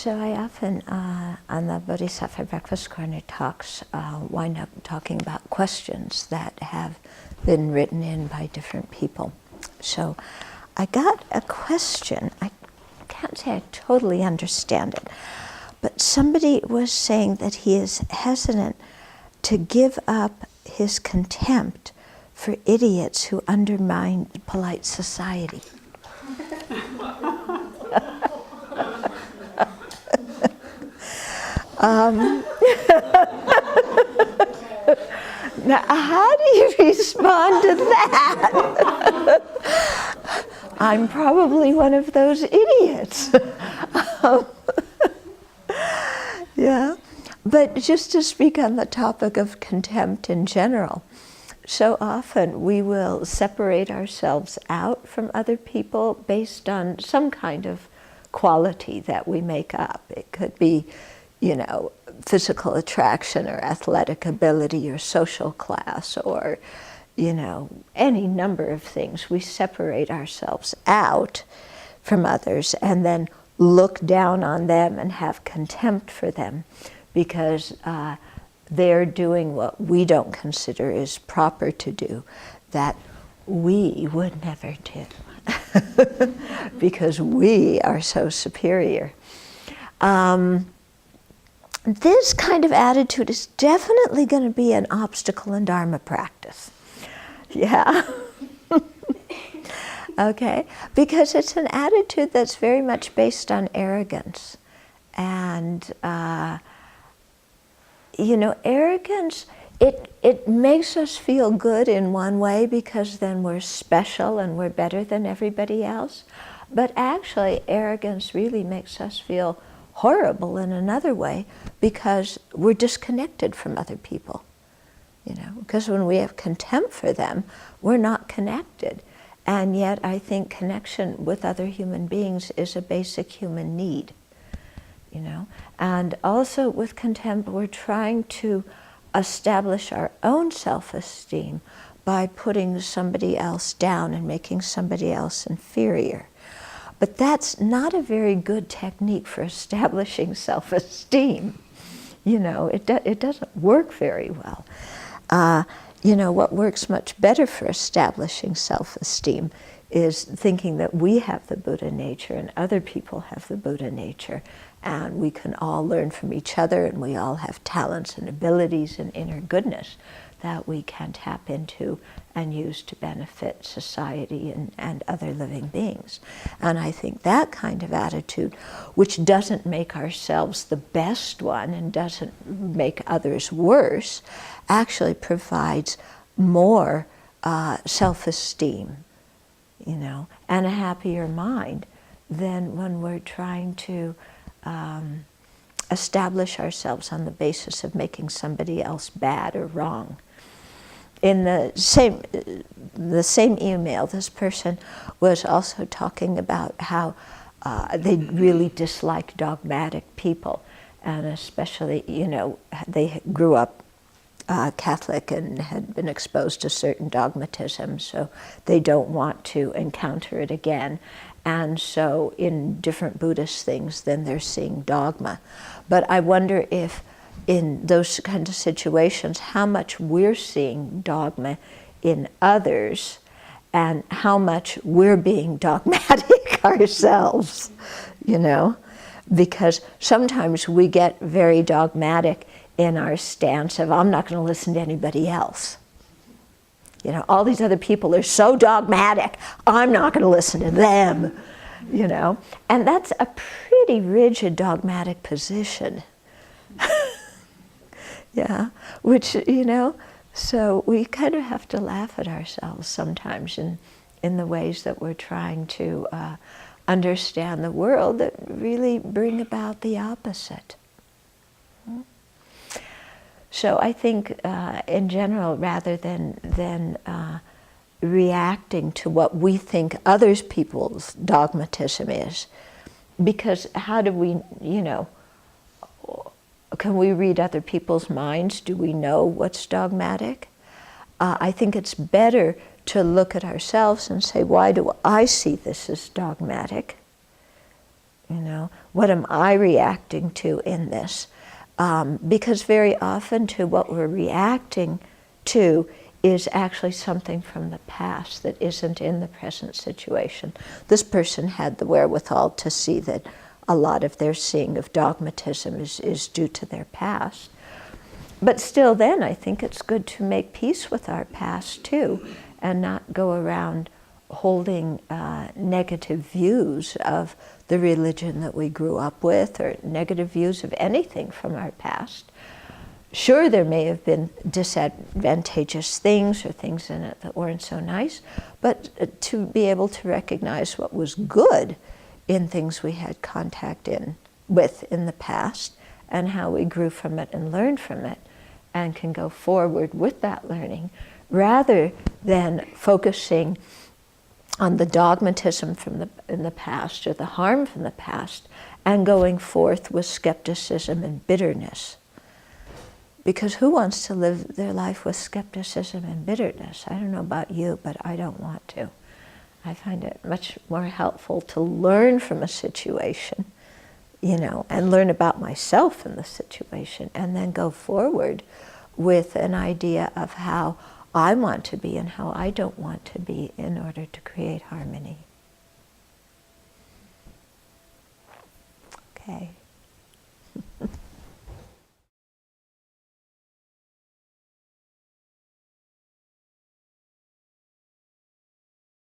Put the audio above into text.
So I often, on the Bodhisattva Breakfast Corner talks, wind up talking about questions that have been written in by different people. So I got a question. I can't say I totally understand it, but somebody was saying that he is hesitant to give up his contempt for idiots who undermine polite society. Now, how do you respond to that? I'm probably one of those idiots. Yeah, but just to speak on the topic of contempt in general, so often we will separate ourselves out from other people based on some kind of quality that we make up. It could be, you know, physical attraction or athletic ability or social class or, you know, any number of things. We separate ourselves out from others and then look down on them and have contempt for them because they're doing what we don't consider is proper to do, that we would never do because we are so superior. This kind of attitude is definitely going to be an obstacle in Dharma practice. Yeah. Okay, because it's an attitude that's very much based on arrogance. And, you know, arrogance, it makes us feel good in one way because then we're special and we're better than everybody else. But actually, arrogance really makes us feel horrible in another way because we're disconnected from other people. You know, because when we have contempt for them, we're not connected. And yet I think connection with other human beings is a basic human need, you know. And also with contempt, we're trying to establish our own self-esteem by putting somebody else down and making somebody else inferior. But that's not a very good technique for establishing self-esteem. You know, it doesn't work very well. You know, what works much better for establishing self-esteem is thinking that we have the Buddha nature and other people have the Buddha nature, and we can all learn from each other, and we all have talents and abilities and inner goodness that we can tap into and use to benefit society and other living beings. And I think that kind of attitude, which doesn't make ourselves the best one and doesn't make others worse, actually provides more self-esteem, you know, and a happier mind than when we're trying to establish ourselves on the basis of making somebody else bad or wrong. In the same email, this person was also talking about how they really dislike dogmatic people, and especially, you know, they grew up Catholic and had been exposed to certain dogmatism, so they don't want to encounter it again. And so in different Buddhist things, then they're seeing dogma. But I wonder if in those kinds of situations, how much we're seeing dogma in others and how much we're being dogmatic ourselves, you know? Because sometimes we get very dogmatic in our stance of, I'm not going to listen to anybody else. You know, all these other people are so dogmatic, I'm not going to listen to them, you know? And that's a pretty rigid dogmatic position. Yeah, which, you know, so we kind of have to laugh at ourselves sometimes in the ways that we're trying to understand the world that really bring about the opposite. So I think in general, rather than reacting to what we think other people's dogmatism is, because how do we, you know, can we read other people's minds? Do we know what's dogmatic? I think it's better to look at ourselves and say, why do I see this as dogmatic? You know, what am I reacting to in this? Because very often to what we're reacting to is actually something from the past that isn't in the present situation. This person had the wherewithal to see that a lot of their seeing of dogmatism is due to their past. But still then, I think it's good to make peace with our past too, and not go around holding negative views of the religion that we grew up with, or negative views of anything from our past. Sure, there may have been disadvantageous things or things in it that weren't so nice, but to be able to recognize what was good in things we had contact with in the past, and how we grew from it and learned from it, and can go forward with that learning, rather than focusing on the dogmatism in the past, or the harm from the past, and going forth with skepticism and bitterness. Because who wants to live their life with skepticism and bitterness? I don't know about you, but I don't want to. I find it much more helpful to learn from a situation, you know, and learn about myself in the situation, and then go forward with an idea of how I want to be and how I don't want to be in order to create harmony. Okay.